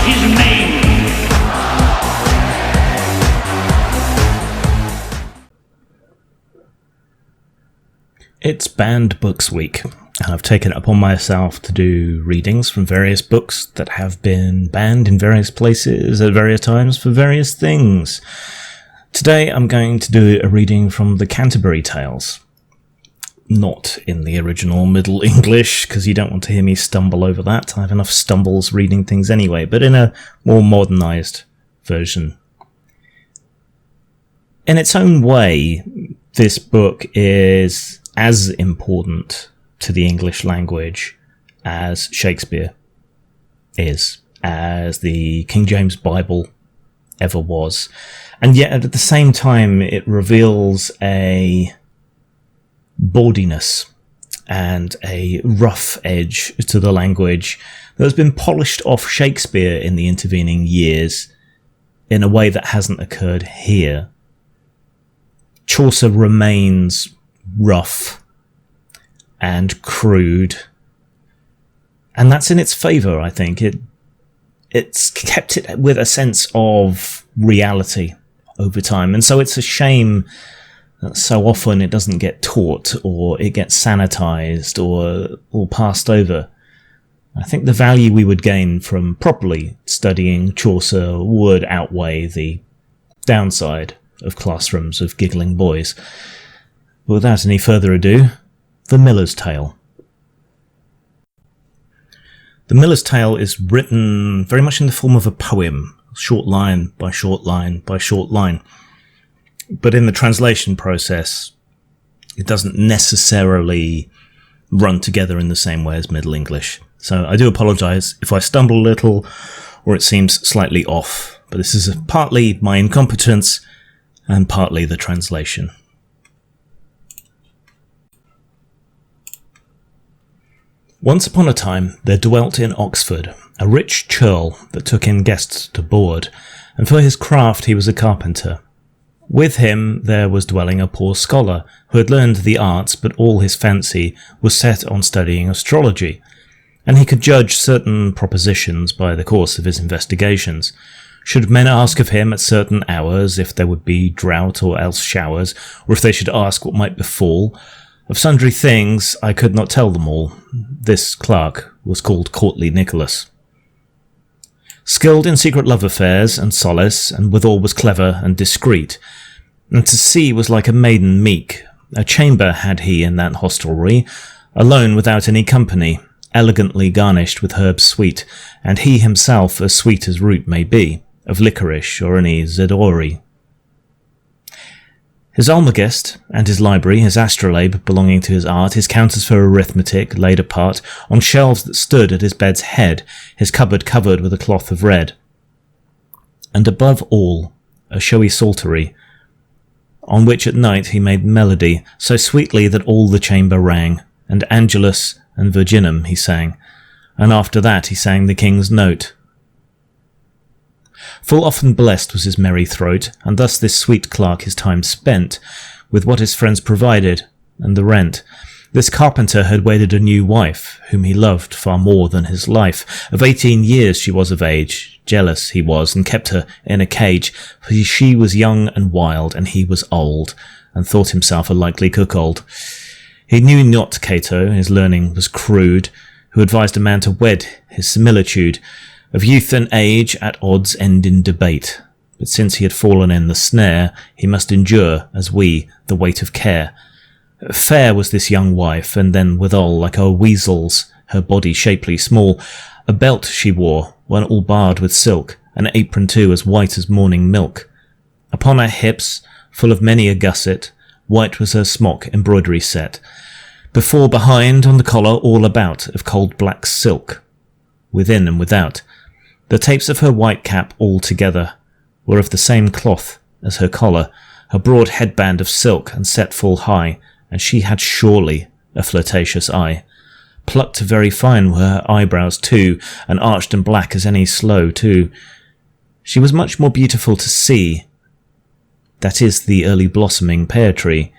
his name. It's Banned Books Week, and I've taken it upon myself to do readings from various books that have been banned in various places at various times for various things. Today I'm going to do a reading from the Canterbury Tales. Not in the original Middle English, because you don't want to hear me stumble over that. I have enough stumbles reading things anyway, but in a more modernised version. In its own way, this book is as important to the English language as Shakespeare is, as the King James Bible ever was. And yet at the same time it reveals a bawdiness and a rough edge to the language that has been polished off Shakespeare in the intervening years in a way that hasn't occurred here. Chaucer remains rough and crude, and that's in its favour, I think. It's kept it with a sense of reality over time, and so it's a shame that so often it doesn't get taught, or it gets sanitised, or passed over. I think the value we would gain from properly studying Chaucer would outweigh the downside of classrooms of giggling boys. But without any further ado, The Miller's Tale. The Miller's Tale is written very much in the form of a poem, short line by short line by short line. But in the translation process, it doesn't necessarily run together in the same way as Middle English. So I do apologise if I stumble a little or it seems slightly off, but this is partly my incompetence and partly the translation. Once upon a time there dwelt in Oxford a rich churl that took in guests to board, and for his craft he was a carpenter. With him there was dwelling a poor scholar, who had learned the arts, but all his fancy was set on studying astrology, and he could judge certain propositions by the course of his investigations. Should men ask of him at certain hours if there would be drought or else showers, or if they should ask what might befall, of sundry things I could not tell them all. This clerk was called Courtly Nicholas. Skilled in secret love affairs and solace, and withal was clever and discreet, and to see was like a maiden meek. A chamber had he in that hostelry, alone without any company, elegantly garnished with herbs sweet, and he himself as sweet as root may be, of licorice or any zedory. His almagest and his library, his astrolabe belonging to his art, his counters for arithmetic laid apart, on shelves that stood at his bed's head, his cupboard covered with a cloth of red. And above all, a showy psaltery, on which at night he made melody, so sweetly that all the chamber rang, and Angelus and Virginum he sang, and after that he sang the king's note. Full often blessed was his merry throat, and thus this sweet clerk his time spent, with what his friends provided, and the rent. This carpenter had wedded a new wife, whom he loved far more than his life. Of 18 years she was of age, jealous he was, and kept her in a cage, for she was young and wild, and he was old, and thought himself a likely cuckold. He knew not Cato, his learning was crude, who advised a man to wed his similitude, of youth and age at odds end in debate. But since he had fallen in the snare, he must endure, as we, the weight of care. Fair was this young wife, and then withal like a weasel's, her body shapely small. A belt she wore, one all barred with silk, an apron too as white as morning milk. Upon her hips, full of many a gusset, white was her smock embroidery set. Before, behind, on the collar all about, of cold black silk, within and without. The tapes of her white cap all together were of the same cloth as her collar, her broad headband of silk and set full high, and she had surely a flirtatious eye. Plucked very fine were her eyebrows too, and arched and black as any sloe too. She was much more beautiful to see, that is the early blossoming pear tree,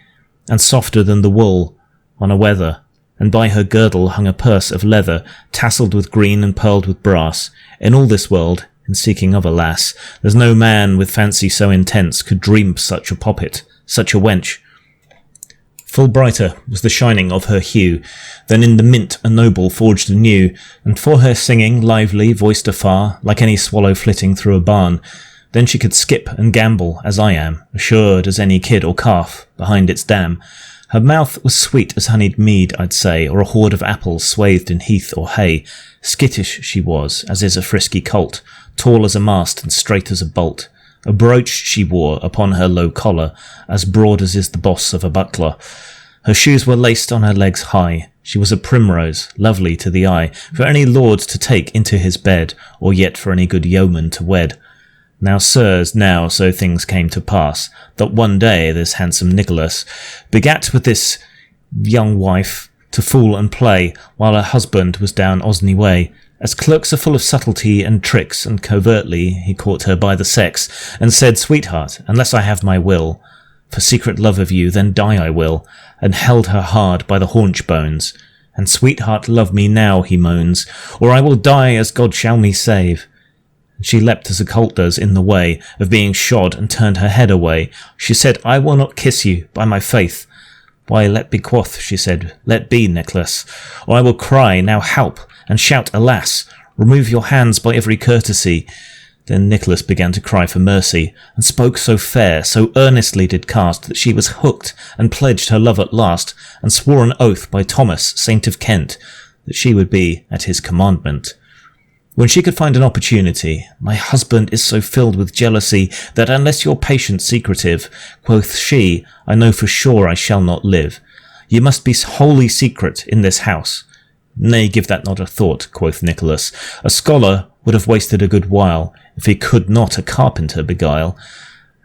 and softer than the wool on a wether, and by her girdle hung a purse of leather, tasselled with green and pearled with brass. In all this world in seeking of a lass. There's no man with fancy so intense could dream such a poppet, such a wench. Full brighter was the shining of her hue than in the mint a noble forged anew, and for her singing, lively, voiced afar, like any swallow flitting through a barn, then she could skip and gambol as I am, assured as any kid or calf behind its dam. Her mouth was sweet as honeyed mead, I'd say, or a hoard of apples swathed in heath or hay. Skittish she was, as is a frisky colt, tall as a mast and straight as a bolt. A brooch she wore upon her low collar, as broad as is the boss of a buckler. Her shoes were laced on her legs high. She was a primrose, lovely to the eye, for any lord to take into his bed, or yet for any good yeoman to wed. Now, sirs, now so things came to pass, that one day this handsome Nicholas begat with this young wife to fool and play, while her husband was down Osney way. As clerks are full of subtlety and tricks, and covertly he caught her by the sex, and said, "Sweetheart, unless I have my will, for secret love of you, then die I will," and held her hard by the haunch bones. "And sweetheart, love me now," he moans, "or I will die as God shall me save." And she leapt as a colt does in the way of being shod, and turned her head away. She said, "I will not kiss you, by my faith." "Why, let be," quoth, she said, "let be, Nicholas, or I will cry, now help, and shout, alas, remove your hands by every courtesy." Then Nicholas began to cry for mercy, and spoke so fair, so earnestly did cast, that she was hooked, and pledged her love at last, and swore an oath by Thomas, Saint of Kent, that she would be at his commandment. When she could find an opportunity, "My husband is so filled with jealousy, that unless you're patient secretive," quoth she, "I know for sure I shall not live. You must be wholly secret in this house." "Nay, give that not a thought," quoth Nicholas. "A scholar would have wasted a good while, if he could not a carpenter beguile."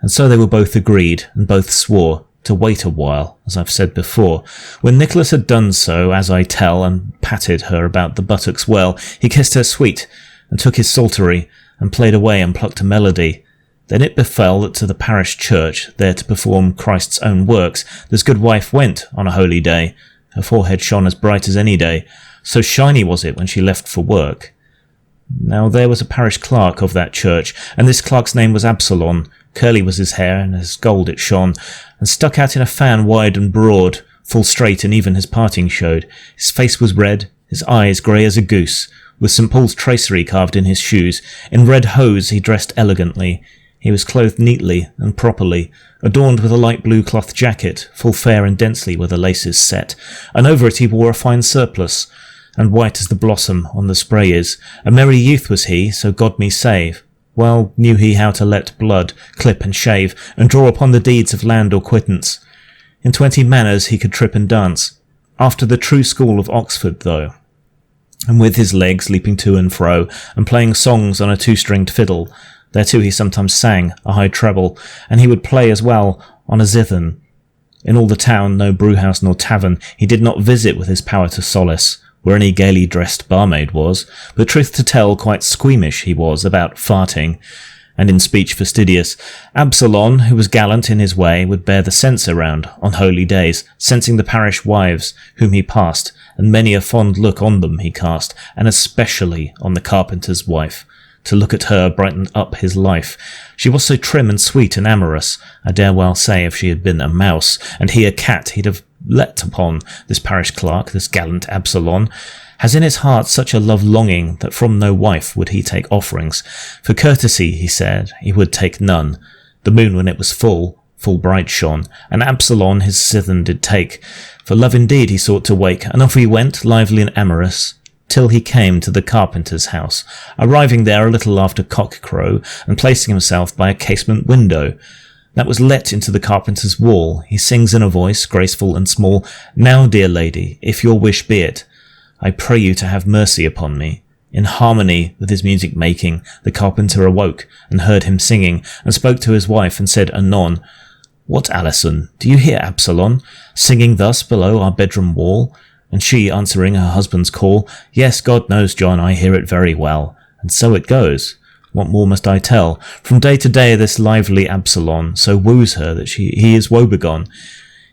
And so they were both agreed, and both swore to wait a while, as I've said before. When Nicholas had done so, as I tell, and patted her about the buttocks well, he kissed her sweet, and took his psaltery, and played away and plucked a melody. Then it befell that to the parish church, there to perform Christ's own works, this good wife went on a holy day. Her forehead shone as bright as any day, so shiny was it when she left for work. Now there was a parish clerk of that church, and this clerk's name was Absalom. Curly was his hair, and as gold it shone, and stuck out in a fan wide and broad, full straight, and even his parting showed. His face was red, his eyes grey as a goose, with St. Paul's tracery carved in his shoes. In red hose he dressed elegantly. He was clothed neatly and properly, adorned with a light blue cloth jacket, full fair and densely were the laces set, and over it he wore a fine surplice, and white as the blossom on the spray is. A merry youth was he, so God me save. Well knew he how to let blood, clip and shave, and draw upon the deeds of land or quittance. In 20 manners he could trip and dance, after the true school of Oxford though, and with his legs leaping to and fro, and playing songs on a 2-stringed fiddle. Thereto he sometimes sang a high treble, and he would play as well on a zithern. In all the town, no brewhouse nor tavern, he did not visit with his power to solace, where any gaily dressed barmaid was, but truth to tell quite squeamish he was about farting, and in speech fastidious. Absalom, who was gallant in his way, would bear the censer round on holy days, censing the parish wives whom he passed, and many a fond look on them he cast, and especially on the carpenter's wife. To look at her brightened up his life. She was so trim and sweet and amorous, I dare well say if she had been a mouse, and he a cat, he'd have let upon this parish clerk, this gallant Absalom, has in his heart such a love-longing that from no wife would he take offerings. For courtesy, he said, he would take none. The moon when it was full bright shone, and Absalom his cithern did take. For love indeed he sought to wake, and off he went, lively and amorous, till he came to the carpenter's house, arriving there a little after cock-crow, and placing himself by a casement window that was let into the carpenter's wall. He sings in a voice, graceful and small, "Now, dear lady, if your wish be it, I pray you to have mercy upon me." In harmony with his music making, the carpenter awoke, and heard him singing, and spoke to his wife, and said anon, "What, Alison, do you hear Absalom singing thus below our bedroom wall?" And she, answering her husband's call, "Yes, God knows, John, I hear it very well." And so it goes. What more must I tell? From day to day this lively Absalom so woos her that he is woebegone.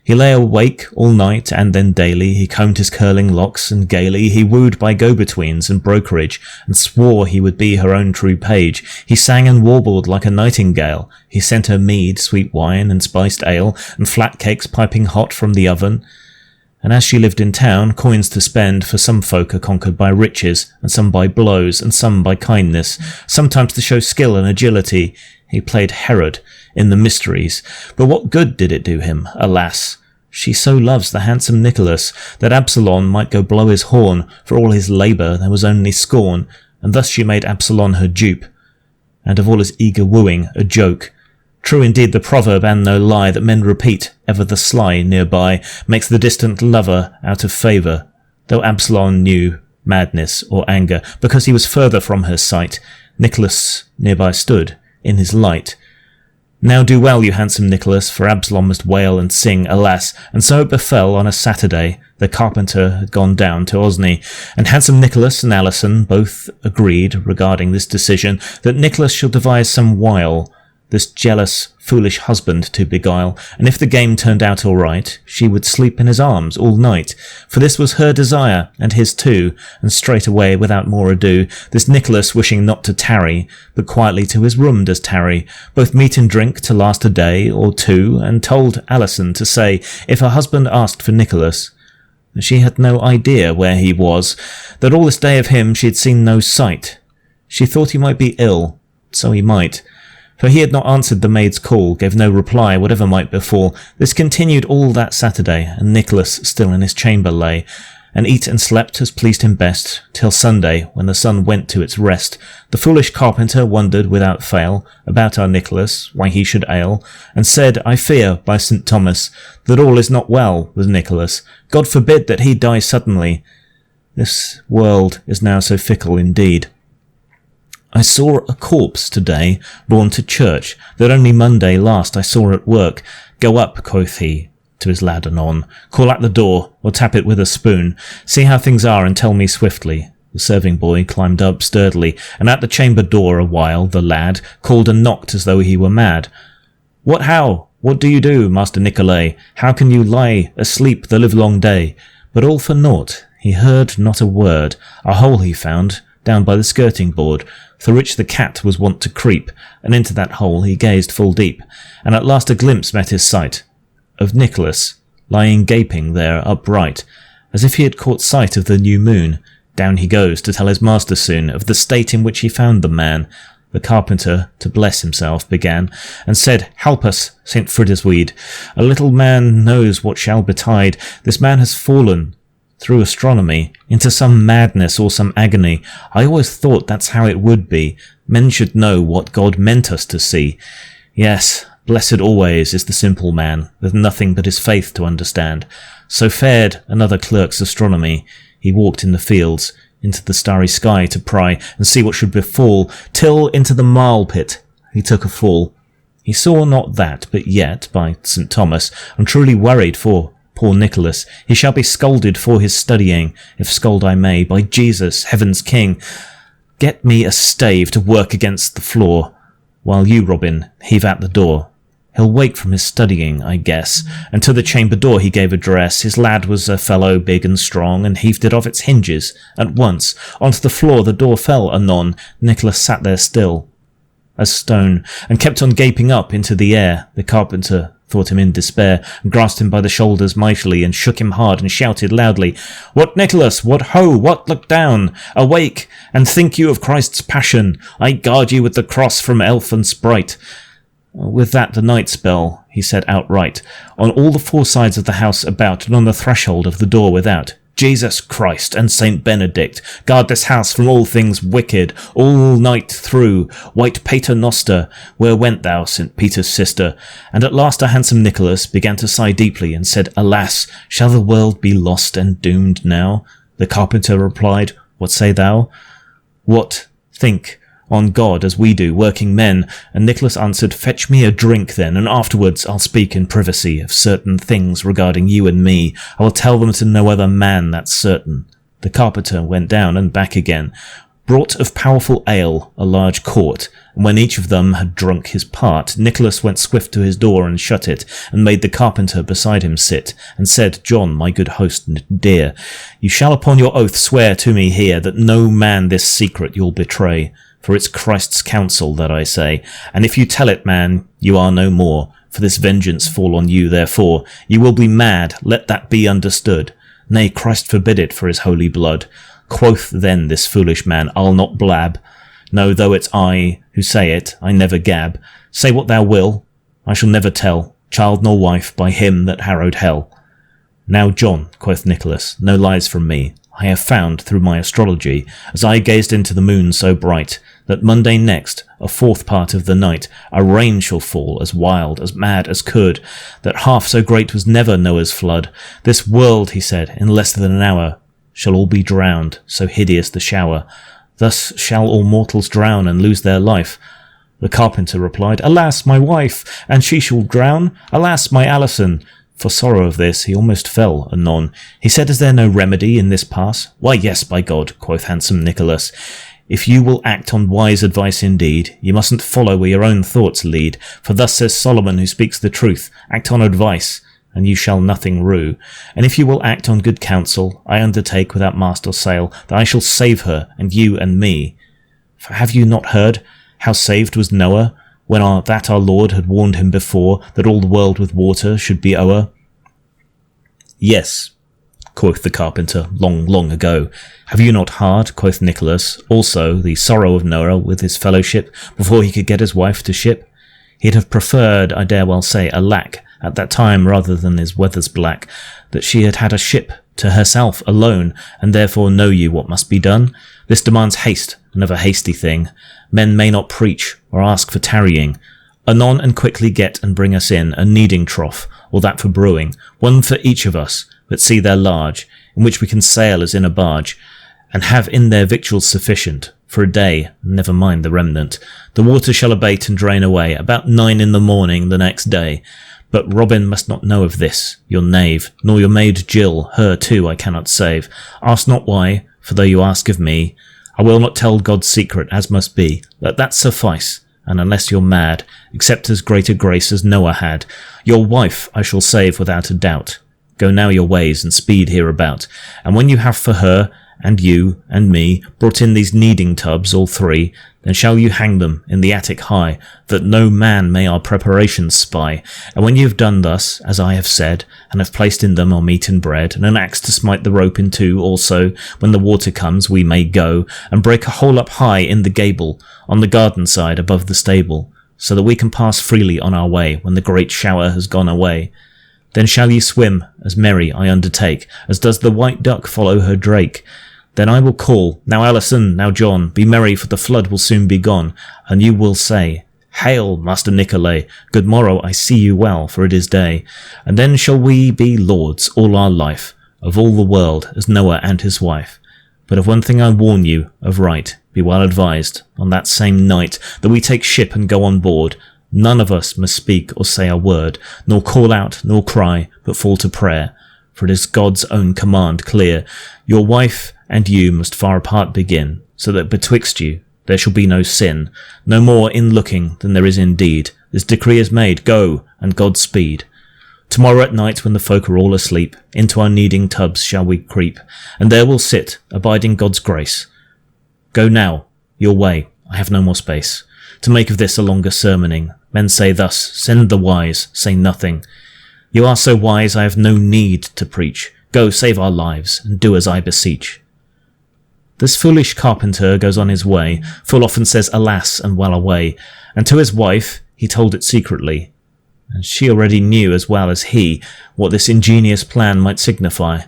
He lay awake all night, and then daily he combed his curling locks, and gaily he wooed by go-betweens and brokerage, and swore he would be her own true page. He sang and warbled like a nightingale. He sent her mead, sweet wine, and spiced ale, and flat cakes piping hot from the oven. And as she lived in town, coins to spend, for some folk are conquered by riches, and some by blows, and some by kindness, sometimes to show skill and agility. He played Herod in the mysteries, but what good did it do him? Alas, she so loves the handsome Nicholas, that Absalom might go blow his horn. For all his labour there was only scorn, and thus she made Absalom her dupe, and of all his eager wooing a joke. True indeed the proverb, and no lie, that men repeat, ever the sly nearby makes the distant lover out of favour, though Absalom knew madness or anger, because he was further from her sight. Nicholas nearby stood in his light. Now do well, you handsome Nicholas, for Absalom must wail and sing, alas. And so it befell on a Saturday, the carpenter had gone down to Osney, and handsome Nicholas and Alison both agreed regarding this decision, that Nicholas shall devise some wile, this jealous, foolish husband to beguile, and if the game turned out all right, she would sleep in his arms all night, for this was her desire, and his too, and straightway, without more ado, this Nicholas, wishing not to tarry, but quietly to his room does tarry, both meat and drink to last a day or two, and told Alison to say, if her husband asked for Nicholas, she had no idea where he was, that all this day of him she had seen no sight. She thought he might be ill, so he might, for he had not answered the maid's call, gave no reply, whatever might befall. This continued all that Saturday, and Nicholas still in his chamber lay, and eat and slept as pleased him best, till Sunday, when the sun went to its rest. The foolish carpenter wondered without fail about our Nicholas, why he should ail, and said, I fear, by St. Thomas, that all is not well with Nicholas. God forbid that he die suddenly. This world is now so fickle indeed. I saw a corpse today, borne to church, that only Monday last I saw at work. Go up, quoth he, to his lad anon, call at the door, or tap it with a spoon. See how things are, and tell me swiftly. The serving boy climbed up sturdily, and at the chamber door a while the lad called and knocked as though he were mad. What how? What do you do, Master Nicolay? How can you lie asleep the livelong day? But all for naught, he heard not a word. A hole he found, down by the skirting board, through which the cat was wont to creep, and into that hole he gazed full deep, and at last a glimpse met his sight of Nicholas, lying gaping there upright, as if he had caught sight of the new moon. Down he goes to tell his master soon of the state in which he found the man. The carpenter, to bless himself, began, and said, Help us, St. Fridesweed, a little man knows what shall betide. This man has fallen, through astronomy, into some madness or some agony. I always thought that's how it would be. Men should know what God meant us to see. Yes, blessed always is the simple man, with nothing but his faith to understand. So fared another clerk's astronomy. He walked in the fields, into the starry sky to pry, and see what should befall, till into the marl pit he took a fall. He saw not that, but yet, by St. Thomas, I'm truly worried for poor Nicholas. He shall be scolded for his studying, if scold I may, by Jesus, heaven's king. Get me a stave to work against the floor, while you, Robin, heave at the door. He'll wake from his studying, I guess, and to the chamber door he gave address. His lad was a fellow big and strong, and heaved it off its hinges at once. Onto the floor the door fell anon. Nicholas sat there still as stone, and kept on gaping up into the air. The carpenter thought him in despair, and grasped him by the shoulders mightily, and shook him hard, and shouted loudly, What, Nicholas? What, ho? What? Look down! Awake, and think you of Christ's passion. I guard you with the cross from elf and sprite. With that the night spell, he said outright, on all the four sides of the house about, and on the threshold of the door without. Jesus Christ and Saint Benedict, guard this house from all things wicked, all night through. White Pater Noster, where went thou, St. Peter's sister? And at last our handsome Nicholas began to sigh deeply, and said, Alas, shall the world be lost and doomed now? The carpenter replied, What say thou? What, think on God as we do, working men. And Nicholas answered, Fetch me a drink then, and afterwards I'll speak in privacy of certain things regarding you and me. I will tell them to no other man, that's certain. The carpenter went down and back again. brought of powerful ale a large quart, and when each of them had drunk his part, Nicholas went swift to his door and shut it, and made the carpenter beside him sit, and said, John, my good host and dear, you shall upon your oath swear to me here that no man this secret you'll betray, for it's Christ's counsel that I say, and if you tell it, man, you are no more, for this vengeance fall on you, therefore, you will be mad, let that be understood. Nay, Christ forbid it for his holy blood. Quoth then this foolish man, I'll not blab. No, though it's I who say it, I never gab. Say what thou will, I shall never tell, child nor wife, by him that harrowed hell. Now, John, quoth Nicholas, no lies from me. I have found, through my astrology, as I gazed into the moon so bright, that Monday next, a fourth part of the night, a rain shall fall, as wild, as mad as could, that half so great was never Noah's flood. This world, he said, in less than an hour, shall all be drowned, so hideous the shower. Thus shall all mortals drown and lose their life. The carpenter replied, Alas, my wife, and she shall drown. Alas, my Alison. For sorrow of this he almost fell anon. He said, Is there no remedy in this pass? Why, yes, by God, quoth handsome Nicholas. If you will act on wise advice indeed, you mustn't follow where your own thoughts lead. For thus says Solomon, who speaks the truth, act on advice, and you shall nothing rue. And if you will act on good counsel, I undertake without mast or sail that I shall save her, and you and me. For have you not heard how saved was Noah, when our Lord had warned him before, that all the world with water should be o'er? Yes, quoth the carpenter, long, long ago. Have you not heard, quoth Nicholas, also the sorrow of Nero with his fellowship, before he could get his wife to ship? He'd have preferred, I dare well say, alack, at that time rather than his weather's black, that she had had a ship to herself alone, and therefore know you what must be done. This demands haste, and of a hasty thing. Men may not preach, or ask for tarrying. Anon and quickly get and bring us in a kneading trough, or that for brewing, one for each of us, but see they're large, in which we can sail as in a barge, and have in there victuals sufficient, for a day, never mind the remnant. The water shall abate and drain away, about 9 in the morning the next day. But Robin must not know of this, your knave, nor your maid Jill, her too I cannot save. Ask not why, for though you ask of me, I will not tell God's secret as must be. Let that suffice, and unless you're mad, accept as great a grace as Noah had. Your wife I shall save without a doubt. Go now your ways and speed hereabout, and when you have for her, and you, and me, brought in these kneading tubs, all three, then shall you hang them in the attic high, that no man may our preparations spy. And when you have done thus, as I have said, and have placed in them our meat and bread, and an axe to smite the rope in two also, when the water comes we may go, and break a hole up high in the gable, on the garden side above the stable, so that we can pass freely on our way, when the great shower has gone away. Then shall ye swim, as merry I undertake, as does the white duck follow her drake. Then I will call, Now Alison, now John, be merry, for the flood will soon be gone, and you will say, Hail, Master Nicolay, good morrow, I see you well, for it is day. And then shall we be lords all our life, of all the world, as Noah and his wife. But of one thing I warn you, of right, be well advised, on that same night, that we take ship and go on board, none of us must speak or say a word, nor call out, nor cry, but fall to prayer. For it is God's own command clear. Your wife and you must far apart begin, so that betwixt you there shall be no sin, no more in looking than there is in deed. This decree is made, go, and God speed. Tomorrow at night, when the folk are all asleep, into our kneading tubs shall we creep, and there we'll sit, abiding God's grace. Go now, your way, I have no more space, to make of this a longer sermoning. Men say thus, send the wise, say nothing. You are so wise I have no need to preach. Go, save our lives, and do as I beseech. This foolish carpenter goes on his way, full often says alas and well away, and to his wife he told it secretly, and she already knew as well as he what this ingenious plan might signify.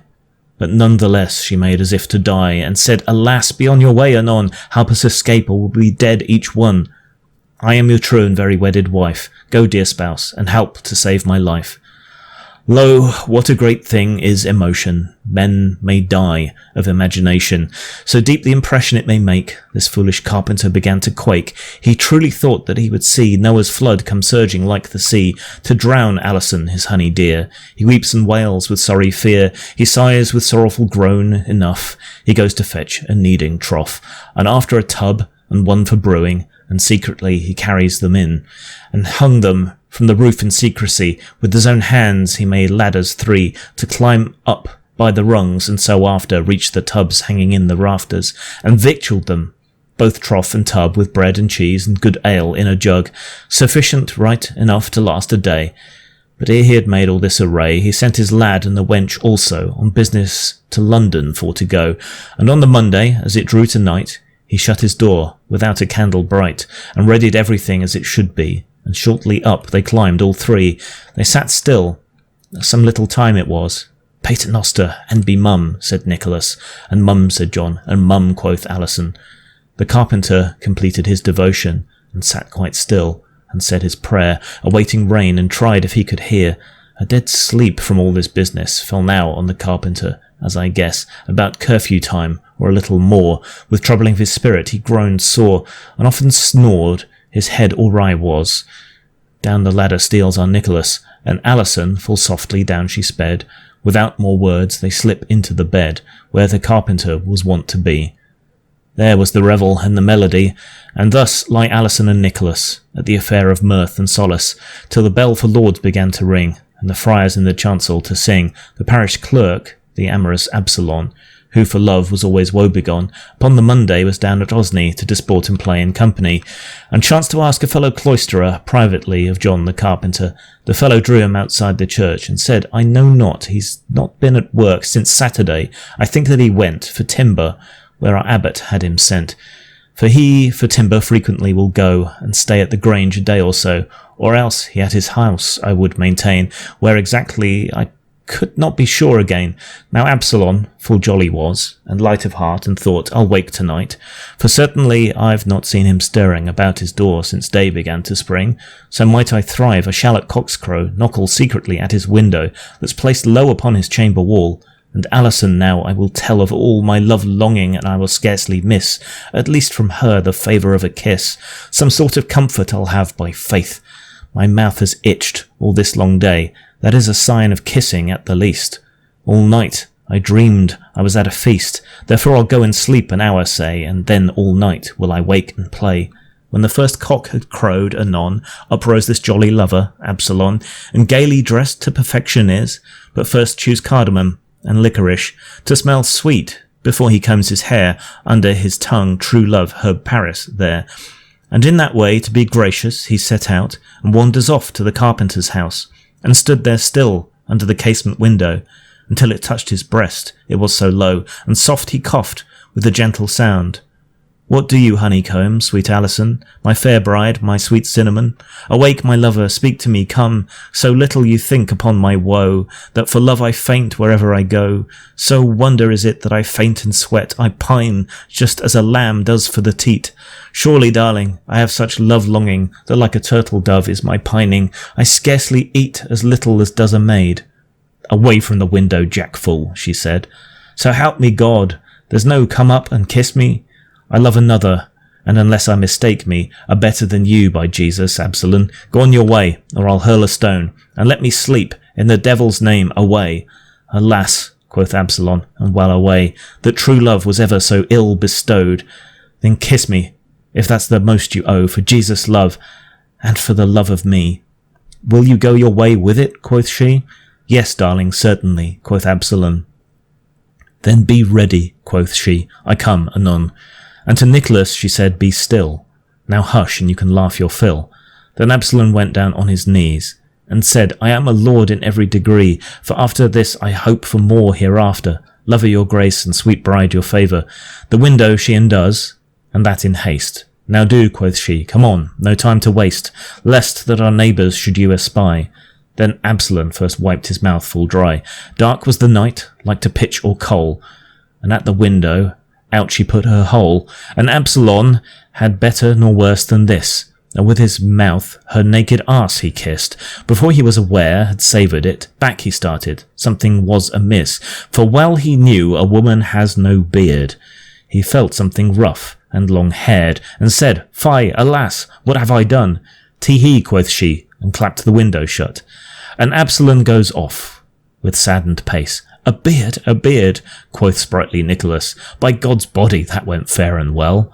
But none the less she made as if to die, and said, Alas, be on your way anon, help us escape, or we'll be dead each one. I am your true and very wedded wife. Go, dear spouse, and help to save my life. Lo, what a great thing is emotion. Men may die of imagination. So deep the impression it may make, this foolish carpenter began to quake. He truly thought that he would see Noah's flood come surging like the sea, to drown Alison, his honey dear. He weeps and wails with sorry fear. He sighs with sorrowful groan. Enough. He goes to fetch a kneading trough, and after a tub, and one for brewing, and secretly he carries them in, and hung them from the roof in secrecy. With his own hands he made ladders 3 to climb up by the rungs, and so after reach the tubs hanging in the rafters, and victualled them, both trough and tub, with bread and cheese and good ale in a jug, sufficient right enough to last a day. But ere he had made all this array, he sent his lad and the wench also on business to London for to go, and on the Monday, as it drew to night, he shut his door without a candle bright, and readied everything as it should be, and shortly up they climbed all 3. They sat still. Some little time it was. Paternoster, and be mum, said Nicholas, and mum, said John, and mum, quoth Alison. The carpenter completed his devotion, and sat quite still, and said his prayer, awaiting rain, and tried if he could hear. A dead sleep from all this business fell now on the carpenter, as I guess, about curfew time, or a little more. With troubling of his spirit he groaned sore, and often snored. His head awry was. Down the ladder steals our Nicholas, and Alison full softly down she sped. Without more words they slip into the bed, where the carpenter was wont to be. There was the revel and the melody, and thus lie Alison and Nicholas, at the affair of mirth and solace, till the bell for Lords began to ring, and the friars in the chancel to sing. The parish clerk, the amorous Absalom, who for love was always woebegone, upon the Monday was down at Osney to disport and play in company, and chanced to ask a fellow cloisterer privately of John the carpenter. The fellow drew him outside the church, and said, I know not, he's not been at work since Saturday. I think that he went for timber, where our abbot had him sent. For he for timber frequently will go, and stay at the Grange a day or so, or else he at his house, I would maintain, where exactly I could not be sure again. Now Absalom full jolly was, and light of heart, and thought, I'll wake tonight, for certainly I've not seen him stirring about his door since day began to spring. So might I thrive a shallop cockscrow, knockle secretly at his window, that's placed low upon his chamber wall. And Alison now I will tell of all my love longing, and I will scarcely miss, at least from her, the favour of a kiss. Some sort of comfort I'll have by faith. My mouth has itched all this long day. That is a sign of kissing at the least. All night I dreamed I was at a feast. Therefore I'll go and sleep an hour, say, and then all night will I wake and play. When the first cock had crowed anon, up rose this jolly lover, Absalom, and gaily dressed to perfection is, but first chews cardamom and licorice, to smell sweet, before he combs his hair, under his tongue true love herb Paris there. And in that way, to be gracious, he set out, and wanders off to the carpenter's house, and stood there still, under the casement window, until it touched his breast, it was so low, and soft he coughed, with a gentle sound. What do you, honeycomb, sweet Alison, my fair bride, my sweet cinnamon? Awake, my lover, speak to me, come, so little you think upon my woe, that for love I faint wherever I go. So wonder is it that I faint and sweat, I pine, just as a lamb does for the teat. Surely, darling, I have such love longing, that like a turtle dove is my pining. I scarcely eat as little as does a maid. Away from the window, Jack fool, she said. So help me God, there's no come up and kiss me. I love another, and unless I mistake me, are better than you, by Jesus, Absalom. Go on your way, or I'll hurl a stone, and let me sleep, in the devil's name, away. Alas, quoth Absalom, and well away, that true love was ever so ill bestowed. Then kiss me, if that's the most you owe, for Jesus' love, and for the love of me. Will you go your way with it, quoth she. Yes, darling, certainly, quoth Absalom. Then be ready, quoth she, I come anon. And to Nicholas she said, be still. Now hush, and you can laugh your fill. Then Absalom went down on his knees, and said, I am a lord in every degree, for after this I hope for more hereafter. Lover your grace, and sweet bride your favour. The window she undoes, and that in haste. Now do, quoth she, come on, no time to waste, lest that our neighbours should you espy. Then Absalom first wiped his mouth full dry. Dark was the night, like to pitch or coal, and at the window out she put her hole. And Absalom had better nor worse than this. and with his mouth her naked arse he kissed. Before he was aware, had savoured it, back he started. Something was amiss, for well he knew a woman has no beard. He felt something rough and long-haired, and said, "Fie, alas, what have I done?" "Tee-hee," quoth she, and clapped the window shut. And Absalom goes off, with saddened pace. A beard, quoth sprightly Nicholas. By God's body, that went fair and well.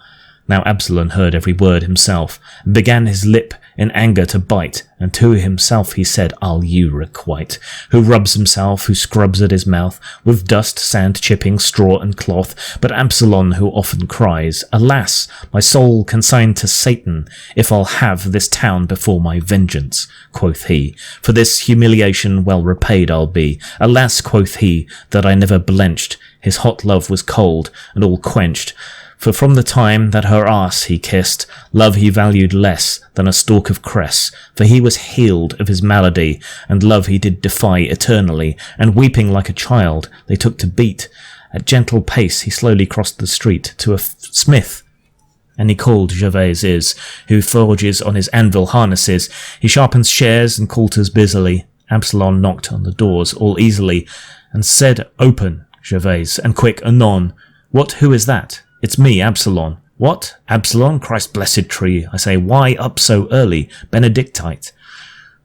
Now Absalom heard every word himself, and began his lip in anger to bite, and to himself he said, "I'll you requite." Who rubs himself, who scrubs at his mouth, with dust, sand, chipping, straw, and cloth. But Absalom, who often cries, "Alas, my soul consigned to Satan, if I'll have this town before my vengeance," quoth he. "For this humiliation well repaid I'll be. Alas," quoth he, "that I never blenched. His hot love was cold, and all quenched. For from the time that her arse he kissed, love he valued less than a stalk of cress. For he was healed of his malady, and love he did defy eternally. And weeping like a child, they took to beat. At gentle pace he slowly crossed the street to a smith, and he called Gervais is, who forges on his anvil harnesses. He sharpens shares and coulters busily. Absalom knocked on the doors all easily, and said, "Open, Gervais, and quick, anon." "What, who is that?" "It's me, Absalom." "What? Absalom? Christ blessed tree, I say, why up so early, Benedictite?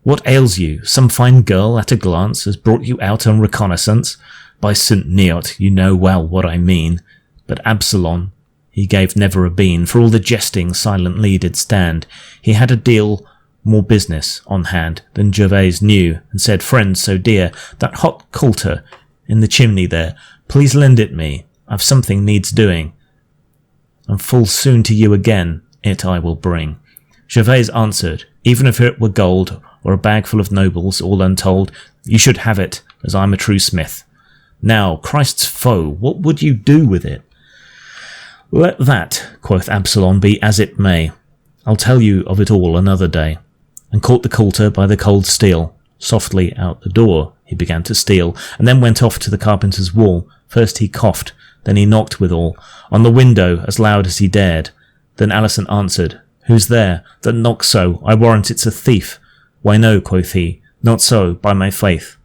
What ails you? Some fine girl at a glance has brought you out on reconnaissance? By St. Neot, you know well what I mean." But Absalom, he gave never a bean, for all the jesting silently did stand. He had a deal more business on hand than Gervais knew, and said, "Friend so dear, that hot coulter in the chimney there, please lend it me. I've something needs doing, and full soon to you again it I will bring." Gervais answered, "Even if it were gold, or a bag full of nobles, all untold, you should have it, as I'm a true smith. Now, Christ's foe, what would you do with it?" "Let that," quoth Absalom, "be as it may. I'll tell you of it all another day." And caught the coulter by the cold steel. Softly out the door he began to steal, and then went off to the carpenter's wall. First he coughed, then he knocked withal, on the window as loud as he dared. Then Alison answered, "Who's there, that knocks so? I warrant it's a thief." "Why no," quoth he, "not so, by my faith.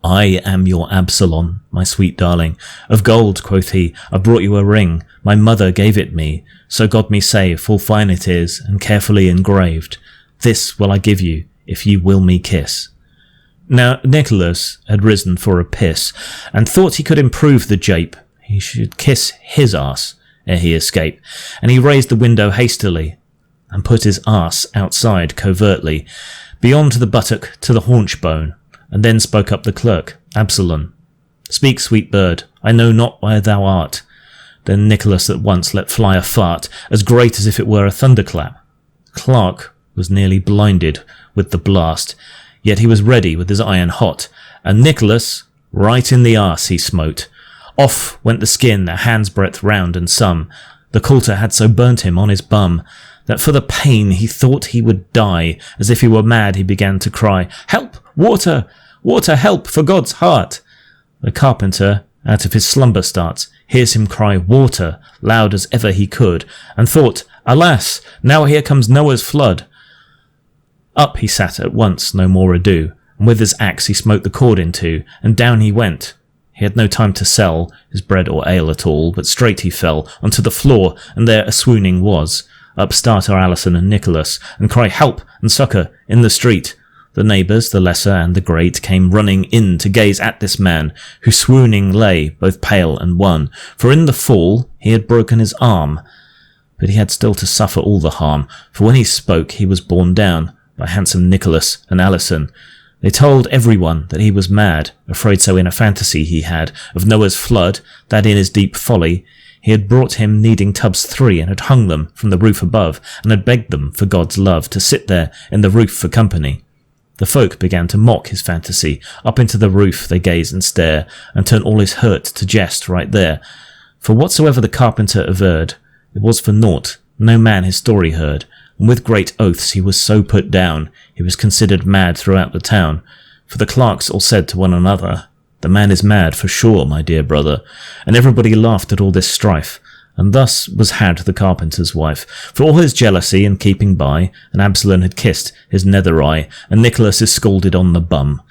I am your Absalom, my sweet darling. Of gold," quoth he, "I brought you a ring. My mother gave it me. So God me save, full fine it is, and carefully engraved. This will I give you, if you will me kiss." Now Nicholas had risen for a piss, and thought he could improve the jape. He should kiss his arse ere he escape, and he raised the window hastily, and put his arse outside covertly, beyond the buttock to the haunch bone, and then spoke up the clerk, "Absalom, speak, sweet bird, I know not where thou art." Then Nicholas at once let fly a fart, as great as if it were a thunderclap. Clerk was nearly blinded with the blast, yet he was ready with his iron hot, and Nicholas right in the arse he smote. Off went the skin a hand's breadth round and some. The coulter had so burnt him on his bum, that for the pain he thought he would die. As if he were mad he began to cry, "Help! Water! Water! Help! For God's heart!" The carpenter, out of his slumber starts, hears him cry "Water!" loud as ever he could, and thought, "Alas, now here comes Noah's flood." Up he sat at once, no more ado, and with his axe he smote the cord in two, and down he went. He had no time to sell his bread or ale at all, but straight he fell onto the floor, and there a swooning was. Up start our Alison and Nicholas, and cry "Help!" and "Succour!" in the street. The neighbours, the lesser and the great, came running in to gaze at this man, who swooning lay, both pale and wan, for in the fall he had broken his arm. But he had still to suffer all the harm, for when he spoke he was borne down by handsome Nicholas and Alison. They told everyone that he was mad, afraid so in a fantasy he had of Noah's flood, that in his deep folly he had brought him kneading tubs 3 and had hung them from the roof above, and had begged them for God's love to sit there in the roof for company. The folk began to mock his fantasy. Up into the roof they gaze and stare, and turn all his hurt to jest right there. For whatsoever the carpenter averred, it was for naught. No man his story heard, and with great oaths he was so put down, he was considered mad throughout the town. For the clerks all said to one another, "The man is mad for sure, my dear brother," and everybody laughed at all this strife. and thus was had the carpenter's wife. For all his jealousy and keeping by, and Absalom had kissed his nether eye, and Nicholas is scalded on the bum.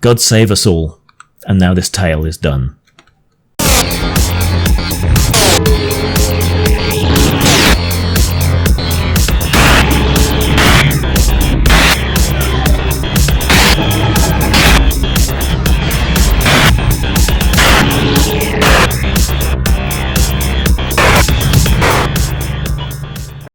God save us all, and now this tale is done.